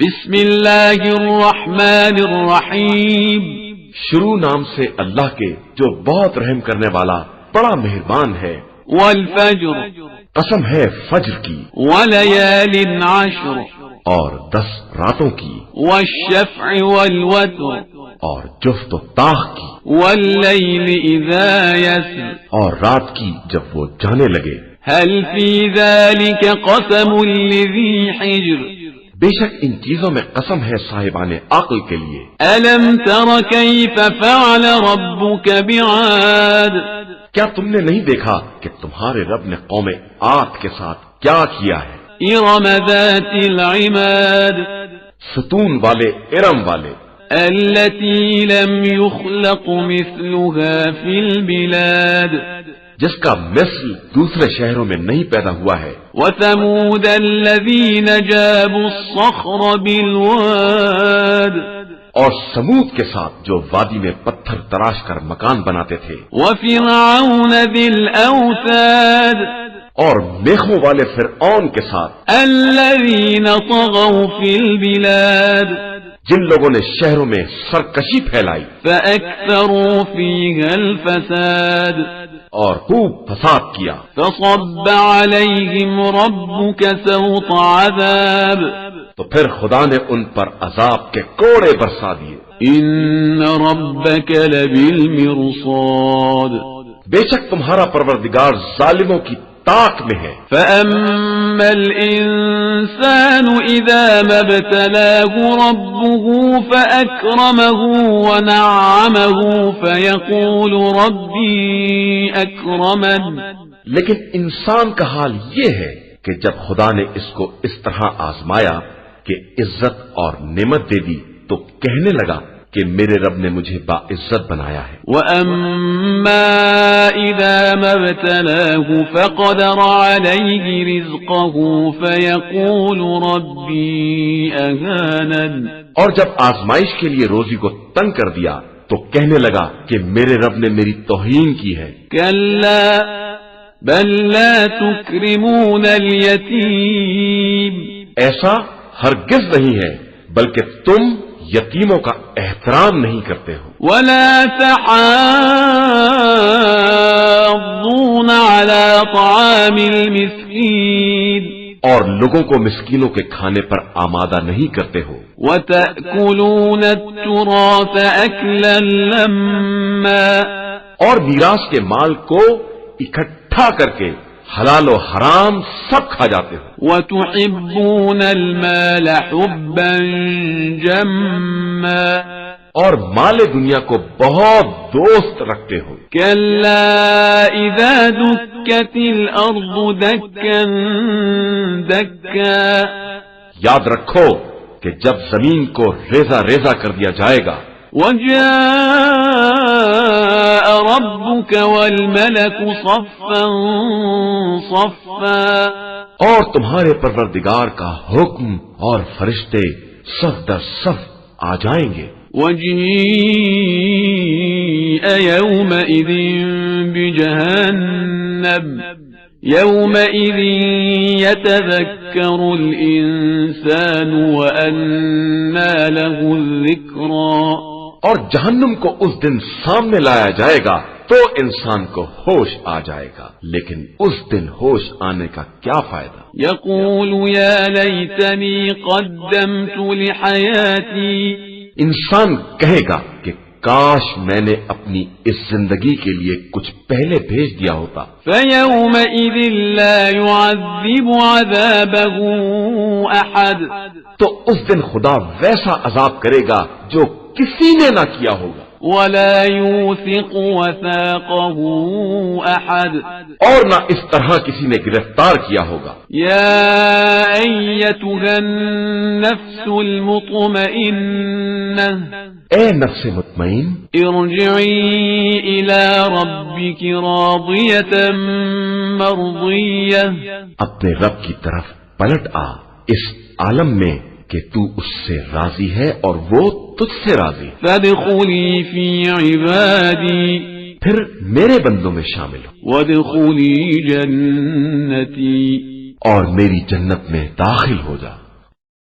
بسم اللہ الرحمن الرحیم، شروع نام سے اللہ کے جو بہت رحم کرنے والا بڑا مہربان ہے۔ والفجر، قسم ہے فجر کی، ولیال عشر، اور 10 راتوں کی، والشفع والوتر، اور جفت و طاق کی، واللیل اذا یسر، اور رات کی جب وہ جانے لگے۔ هل فی ذلک قسم لذی حجر، بے شک ان چیزوں میں قسم ہے صاحبان عقل کے لیے۔ الم تر کیف فعل ربک بعاد، کیا تم نے نہیں دیکھا کہ تمہارے رب نے قوم عاد کے ساتھ کیا کیا ہے؟ ارم ذات العماد، ستون والے ارم والے، التي لم يخلق مثلها في البلاد، جس کا مثل دوسرے شہروں میں نہیں پیدا ہوا ہے۔ وثمود الذين جابوا الصخر بالواد، اور سمود کے ساتھ جو وادی میں پتھر تراش کر مکان بناتے تھے۔ وفرعون ذي الأوتاد، اور میخوں والے فرعون کے ساتھ الذين طغوا في البلاد، جن لوگوں نے شہروں میں سرکشی پھیلائی فأكثروا فيها الفساد، اور خوب فساد کیا۔ فصب عليهم ربك سوط عذاب، تو پھر خدا نے ان پر عذاب کے کوڑے برسا دیے۔ ان ربك لبالمرصاد، بے شک تمہارا پروردگار ظالموں کی طاق میں ہے۔ فأما الإنسان إذا ما ابتلاه ربه فأكرمه ونعمه فيقول ربي أكرمن، لیکن انسان کا حال یہ ہے کہ جب خدا نے اس کو اس طرح آزمایا کہ عزت اور نعمت دے دی تو کہنے لگا کہ میرے رب نے مجھے باعزت بنایا ہے۔ وَأَمَّا إِذَا مَا ابْتَلَاهُ فَقَدَرَ عَلَيْهِ رِزْقَهُ فَيَقُولُ رَبِّي أَهَانَنِ، اور جب آزمائش کے لیے روزی کو تنگ کر دیا تو کہنے لگا کہ میرے رب نے میری توہین کی ہے۔ كَلَّا بَل لَّا تُكْرِمُونَ الْيَتِيمَ، ایسا ہرگز نہیں ہے بلکہ تم یتیموں کا احترام نہیں کرتے ہو۔ وَلَا تَحَاضُّونَ عَلَى طَعَامِ الْمِسْكِينِ، اور لوگوں کو مسکینوں کے کھانے پر آمادہ نہیں کرتے ہو۔ وَتَأْكُلُونَ التُّرَاثَ أَكْلًا لَمًّا، اور میراث کے مال کو اکٹھا کر کے حلال و حرام سب کھا جاتے ہو۔ وَتُحِبُّونَ الْمَالَ حُبًّا جَمًّا، اور مال دنیا کو بہت دوست رکھتے ہو۔ كَلَّا إِذَا دُكَّتِ الْأَرْضُ دَكًّا دَكًّا، یاد رکھو کہ جب زمین کو ریزہ ریزہ کر دیا جائے گا۔ وَجَاءَ رَبُّكَ وَالْمَلَكُ صَفًّا صَفًّا، اور تمہارے پروردگار کا حکم اور فرشتے صف در صف آ جائیں گے۔ وَجِيءَ يَوْمَئِذٍ بِجَهَنَّمَ يَوْمَئِذٍ يَتَذَكَّرُ الْإِنسَانُ وَأَنَّى لَهُ الذِّكْرَى، اور جہنم کو اس دن سامنے لایا جائے گا تو انسان کو ہوش آ جائے گا، لیکن اس دن ہوش آنے کا کیا فائدہ؟ يَقُولُ يَا لَيْتَنِي قَدَّمْتُ لِحَيَاتِي، انسان کہے گا کہ کاش میں نے اپنی اس زندگی کے لیے کچھ پہلے بھیج دیا ہوتا۔ فَيَوْمَئِذٍ لَّا يُعَذِّبُ عَذَابَهُ أَحَدٌ، تو اس دن خدا ویسا عذاب کرے گا جو کسی نے نہ کیا ہوگا۔ وَلَا يُوثِقُ وَثَاقَهُ أَحَدٌ، اور نہ اس طرح کسی نے گرفتار کیا ہوگا۔ يَا أَيَّتُهَا النَّفْسُ الْمُطْمَئِنَّةُ، اے نفس مطمئن، ارجعی إِلَى رَبِّكِ رَاضِيَةً مَرْضِيَّةً، اپنے رب کی طرف پلٹ آ اس عالم میں کہ تو اس سے راضی ہے اور وہ تجھ سے راضی۔ فَادْخُلِي فِي عِبَادِي، پھر میرے بندوں میں شامل ہو، وَادْخُلِي جَنَّتِي، اور میری جنت میں داخل ہو جا۔